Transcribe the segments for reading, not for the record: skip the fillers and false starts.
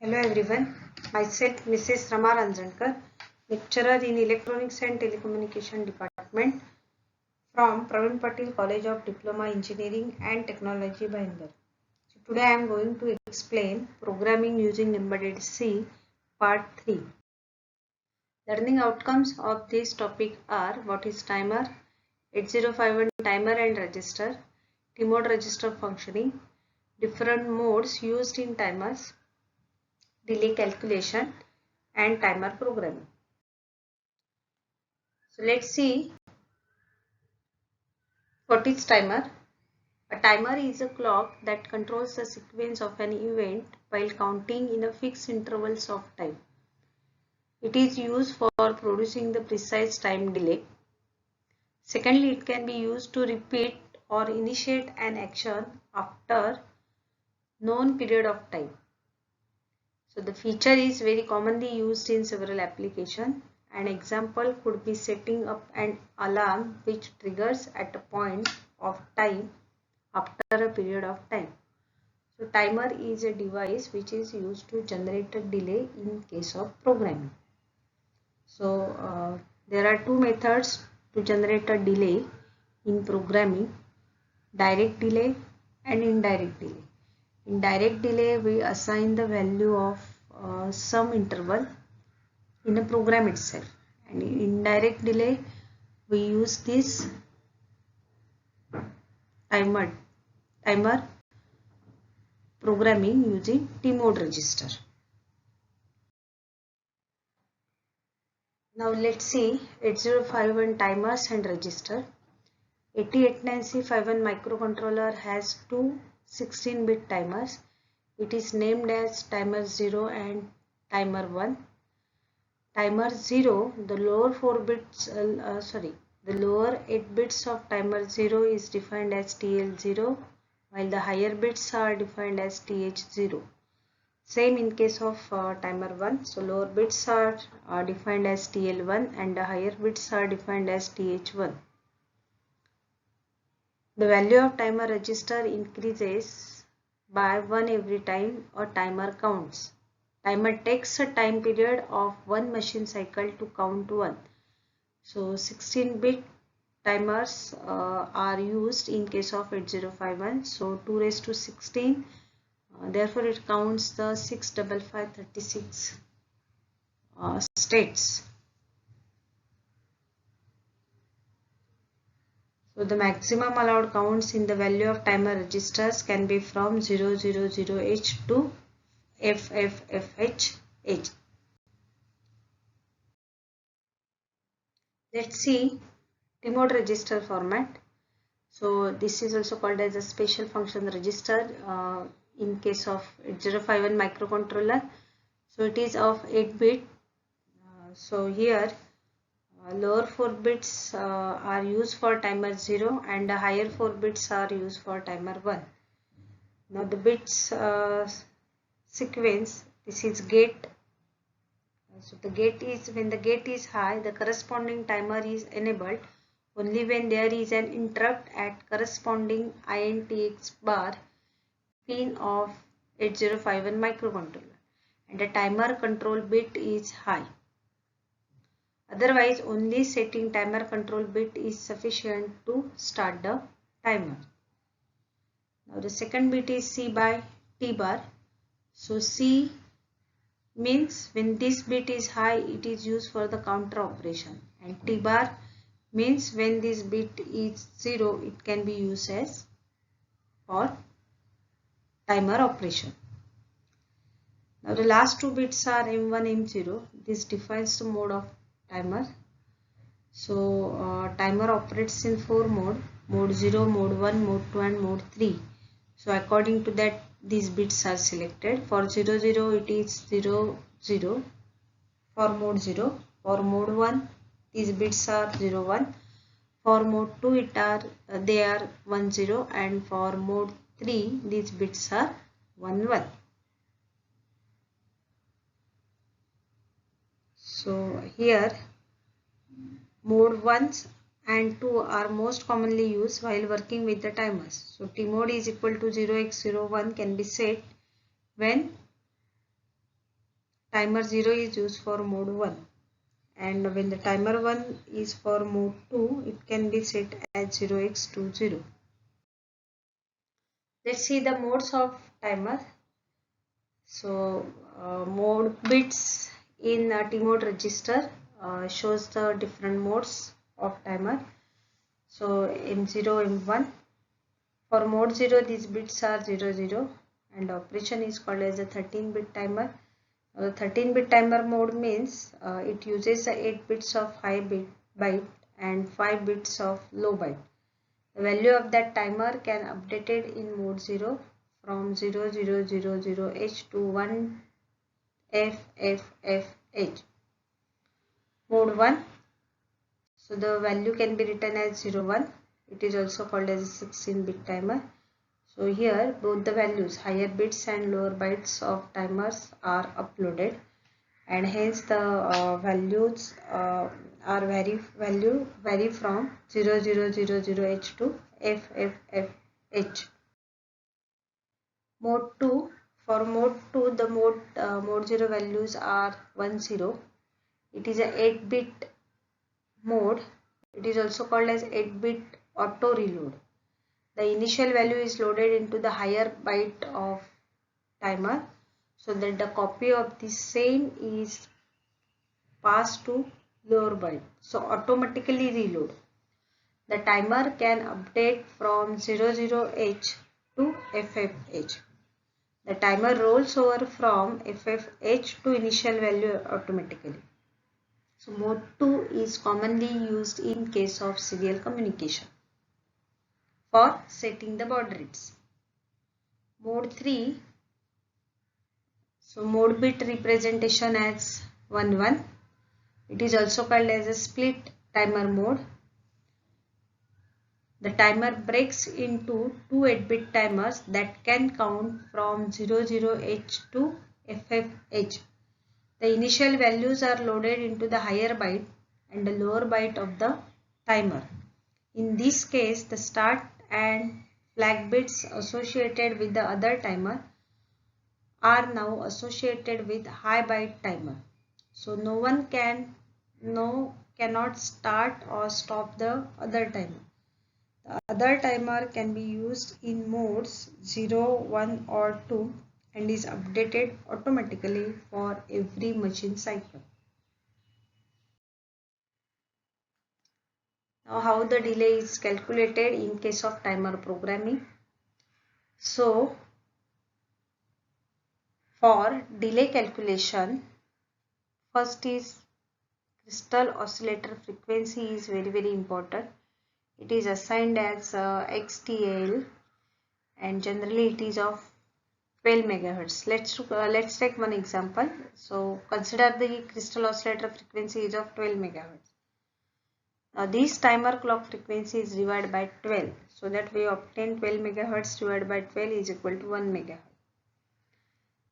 Hello everyone, myself Mrs. Rama Ranjankar, lecturer in Electronics and Telecommunication Department from Praveen Patil College of Diploma Engineering and Technology, Bhayandar. So today I am going to explain programming using embedded C part 3. Learning outcomes of this topic are what is timer, 8051 timer and register, T-mode register functioning, different modes used in timers, delay calculation and timer programming. So let's see what is timer. A timer is a clock that controls the sequence of an event while counting in a fixed intervals of time. It is used for producing the precise time delay. Secondly, it can be used to repeat or initiate an action after known period of time. So the feature is very commonly used in several applications. An example could be setting up an alarm which triggers at a point of time after a period of time. So timer is a device which is used to generate a delay in case of programming. So there are two methods to generate a delay in programming: direct delay and indirect delay. In direct delay, we assign the value of some interval in a program itself, and in indirect delay we use this timer programming using T-mode register. Now let's see 8051 timers and register. 8089C51 microcontroller has two 16-bit timers. It is named as timer 0 and timer 1. Timer 0, the lower 8 bits of timer 0 is defined as TL0, while the higher bits are defined as TH0. Same in case of timer 1. So lower bits are defined as TL1 and the higher bits are defined as TH1. The value of timer register increases by 1 every time a timer counts. Timer takes a time period of 1 machine cycle to count 1. So 16-bit timers are used in case of 8051. So 2 raised to 16. Therefore, it counts the 65536 states. So the maximum allowed counts in the value of timer registers can be from 000H to FFFH. Let's see T-mode register format. So this is also called as a special function register in case of 8051 microcontroller. So it is of 8-bit. So here lower 4 bits are used for timer 0 and the higher 4 bits are used for timer 1. Now the bits sequence, this is gate. So the gate is, when the gate is high, the corresponding timer is enabled only when there is an interrupt at corresponding INTX bar pin of 8051 microcontroller and the timer control bit is high. Otherwise, only setting timer control bit is sufficient to start the timer. Now the second bit is C by T bar. So C means when this bit is high, it is used for the counter operation, and T bar means when this bit is 0, it can be used as for timer operation. Now the last two bits are M1, M0. This defines the mode of timer. So timer operates in 4 modes: mode 0, mode 1, mode 2 and mode 3. So according to that, these bits are selected. For 00 it is 00 for mode 0. For mode 1 these bits are 01. For mode 2 they are 10, and for mode 3 these bits are 11. So here mode 1 and 2 are most commonly used while working with the timers. So T mode is equal to 0x01 can be set when timer 0 is used for mode 1, and when the timer 1 is for mode 2, it can be set as 0x20. Let's see the modes of timer. So mode bits in T-mode register shows the different modes of timer. So M0, M1. For mode 0, these bits are 00, and operation is called as a 13-bit timer. The 13-bit timer mode means it uses 8 bits of high byte and 5 bits of low byte. The value of that timer can updated in mode 0 from 0000H to 1FFFH. Mode 1. So the value can be written as 01. It is also called as a 16-bit timer. So here both the values, higher bits and lower bytes of timers are uploaded, and hence the values vary from 0000H to FFFH. Mode 2. For mode 2, the mode 0 values are 10. It is a 8-bit mode. It is also called as 8-bit auto reload. The initial value is loaded into the higher byte of timer, so that the copy of the same is passed to lower byte. So automatically reload. The timer can update from 00H to FFH. The timer rolls over from FFH to initial value automatically. So mode 2 is commonly used in case of serial communication for setting the baud rates. Mode 3. So mode bit representation as 11. It is also called as a split timer mode. The timer breaks into two 8-bit timers that can count from 00H to FFH. The initial values are loaded into the higher byte and the lower byte of the timer. In this case, the start and flag bits associated with the other timer are now associated with high byte timer. So no one cannot start or stop the other timer. The other timer can be used in modes 0, 1 or 2 and is updated automatically for every machine cycle. Now how the delay is calculated in case of timer programming. So for delay calculation, first is crystal oscillator frequency is very important. It is assigned as XTAL and generally it is of 12 megahertz. Let's take one example. So consider the crystal oscillator frequency is of 12 megahertz. Now this timer clock frequency is divided by 12, so that we obtain 12 megahertz divided by 12 is equal to 1 megahertz.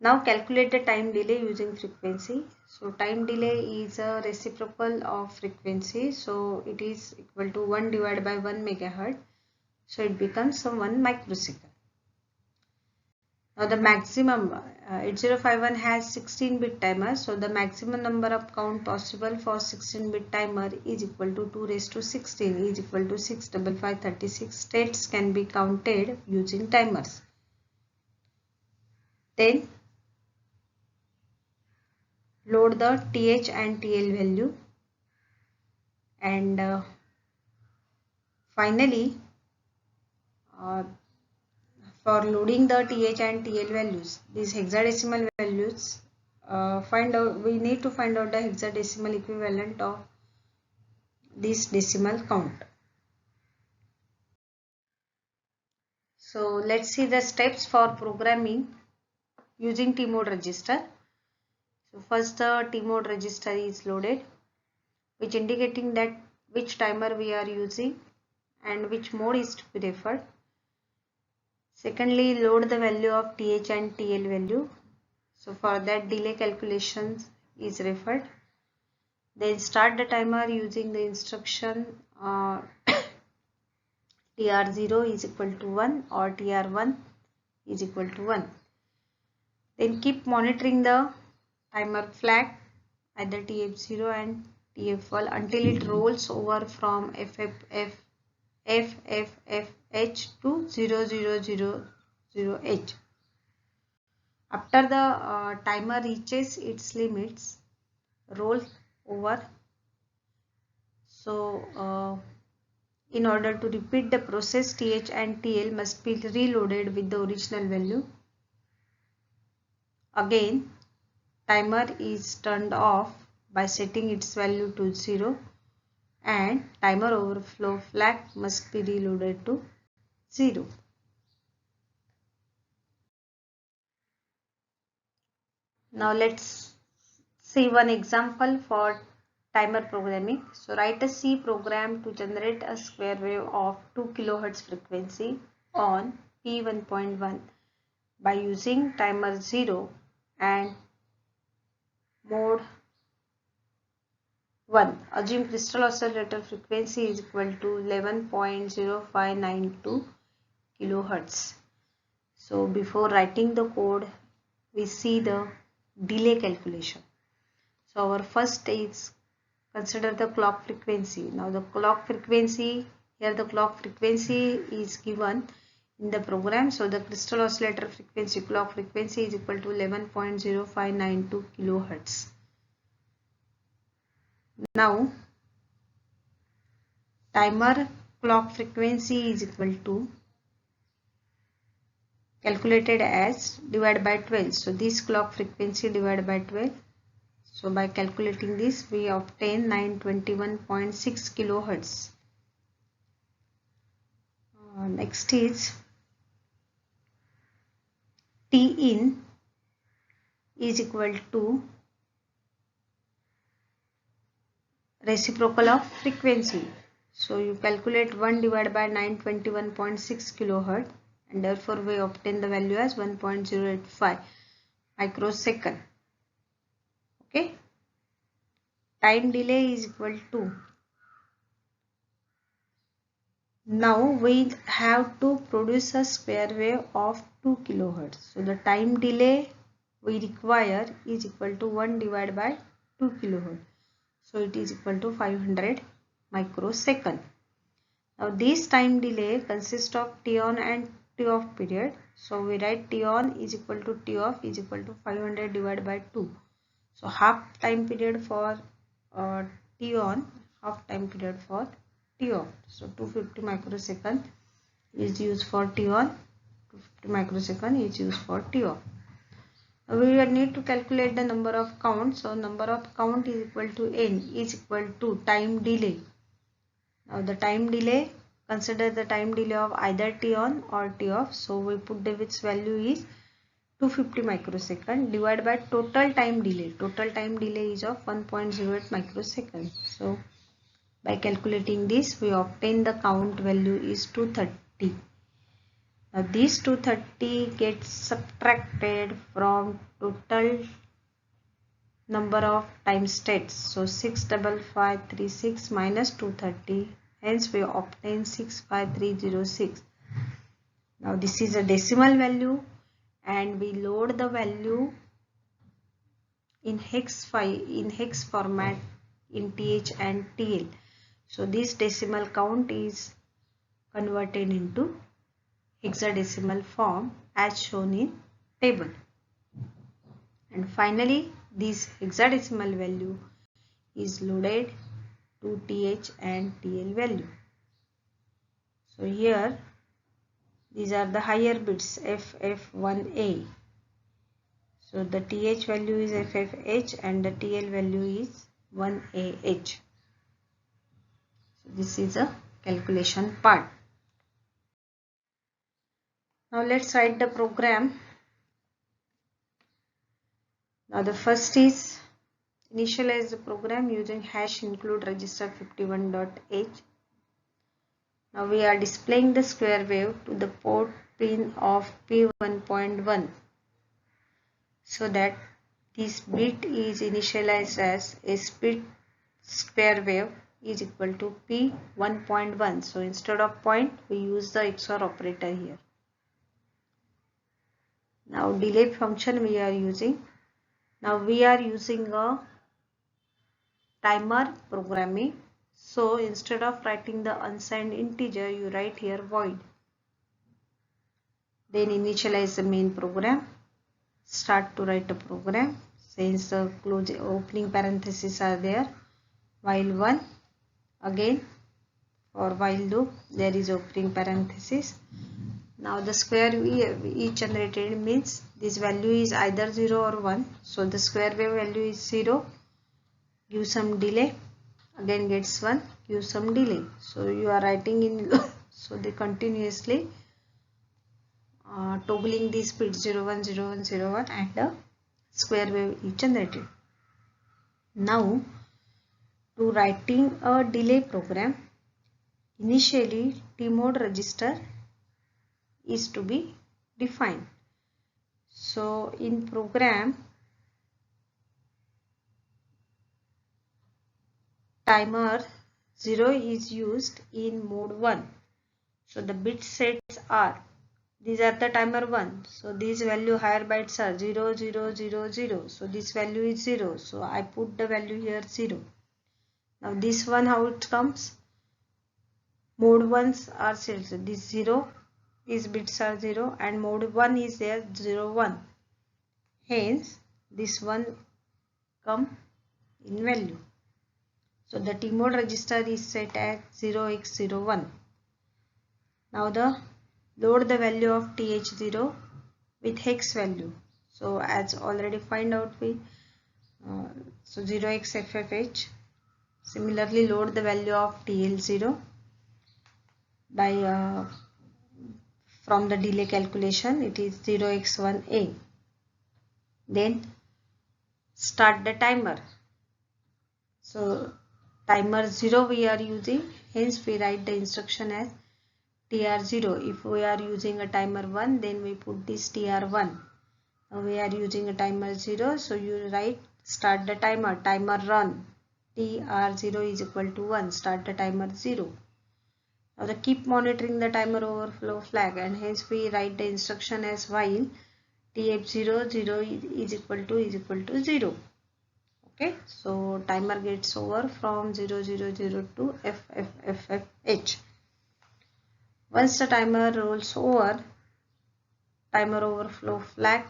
Now calculate the time delay using frequency. So time delay is a reciprocal of frequency, so it is equal to 1 divided by 1 megahertz. So it becomes a 1 microsecond. Now the maximum 8051 has 16-bit timer, so the maximum number of count possible for 16-bit timer is equal to 2 raised to 16 is equal to 65536 states can be counted using timers. Then load the TH and TL value, and finally for loading the TH and TL values, these hexadecimal values, we need to find out the hexadecimal equivalent of this decimal count. So let's see the steps for programming using T-mode register. So first the T-mode register is loaded, which indicating that which timer we are using and which mode is to be referred. Secondly, load the value of TH and TL value. So for that delay calculations is referred. Then start the timer using the instruction TR0 is equal to 1 or TR1 is equal to 1. Then keep monitoring the timer flag either TF0 and TF1 until it rolls over from FFFH to 0000H. After the timer reaches its limits, roll over. So in order to repeat the process, TH and TL must be reloaded with the original value. Again, timer is turned off by setting its value to 0 and timer overflow flag must be reloaded to 0. Now let's see one example for timer programming. So write a C program to generate a square wave of 2 kHz frequency on P1.1 by using timer 0 and mode 1. Assume crystal oscillator frequency is equal to 11.0592 kHz. So before writing the code, we see the delay calculation. So our first is consider the clock frequency. Now the clock frequency, here the clock frequency is given in the program. So the crystal oscillator frequency, clock frequency is equal to 11.0592 kHz. Now timer clock frequency is equal to calculated as divided by 12. So this clock frequency divided by 12. So by calculating this, we obtain 921.6 kHz. Next is T in is equal to reciprocal of frequency. So you calculate 1 divided by 921.6 kHz and therefore we obtain the value as 1.085 microsecond. Okay. Time delay is equal to. Now we have to produce a square wave of 2 kHz. So the time delay we require is equal to 1 divided by 2 kHz. So it is equal to 500 microsecond. Now this time delay consists of T on and T off period. So we write T on is equal to T off is equal to 500 divided by 2. So half time period for T on, half time period for T off. So 250 microsecond is used for T on, 250 microsecond is used for T off. We need to calculate the number of counts. So number of count is equal to n is equal to time delay. Now the time delay, consider the time delay of either T on or T off. So we put its value is 250 microsecond divided by total time delay. Total time delay is of 1.08 microsecond. So by calculating this, we obtain the count value is 230. Now this 230 gets subtracted from total number of time states. So 65536 minus 230. Hence we obtain 65306. Now this is a decimal value and we load the value in hex format in TH and TL. So this decimal count is converted into hexadecimal form as shown in table. And finally this hexadecimal value is loaded to TH and TL value. So here these are the higher bits FF1A. So the TH value is FFH and the TL value is 1AH. So this is a calculation part. Now let's write the program. Now the first is initialize the program using hash include register 51.h. Now we are displaying the square wave to the port pin of P1.1 so that this bit is initialized as a split square wave is equal to P1.1. So instead of point we use the XOR operator here. Now delay function we are using Now we are using a timer programming. So instead of writing the unsigned integer, you write here void. Then initialize the main program. Start to write a program. Since the opening parentheses are there, while 1, again for while loop there is opening parenthesis. Now the square we generated means this value is either 0 or 1. So the square wave value is 0. Give some delay. Again gets 1. Give some delay. So you are writing in so they continuously toggling these bits 0 1 0 1 0 1 and the square wave is generated. Now to writing a delay program, initially T-mode register is to be defined. So in program, timer 0 is used in mode 1. So the bit sets are, these are the timer 1. So these value higher bytes are 0 0 0 0. So this value is 0. So I put the value here 0. Now this one how it comes? Mode 1s are set. So this 0, these bits are 0 and mode 1 is there 0 1. Hence this one come in value. So the T-mode register is set at 0x01. Now load the value of TH0 with hex value. So as already find out so 0xFFH. Similarly load the value of TL0 by from the delay calculation it is 0x1A. Then start the timer. So timer 0 we are using, hence we write the instruction as TR0. If we are using a timer 1, then we put this TR1. Now we are using a timer 0, so you write start the timer, timer run, TR0 is equal to 1, start the timer 0. Now the keep monitoring the timer overflow flag, and hence we write the instruction as while TF0 0 is equal to 0. Okay, so timer gets over from 0 0 0 to FFFFH. Once the timer rolls over, timer overflow flag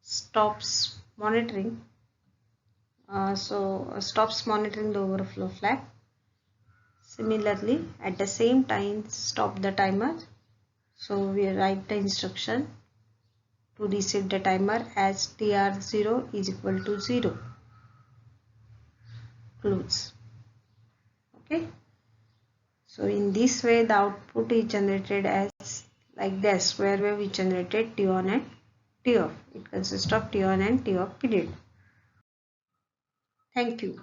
stops monitoring. Stops monitoring the overflow flag. Similarly, at the same time, stop the timer. So we write the instruction to reset the timer as TR0 is equal to 0. Close. Okay. So in this way the output is generated as like this, where we generated T on and T off. It consists of T on and T off period. Thank you.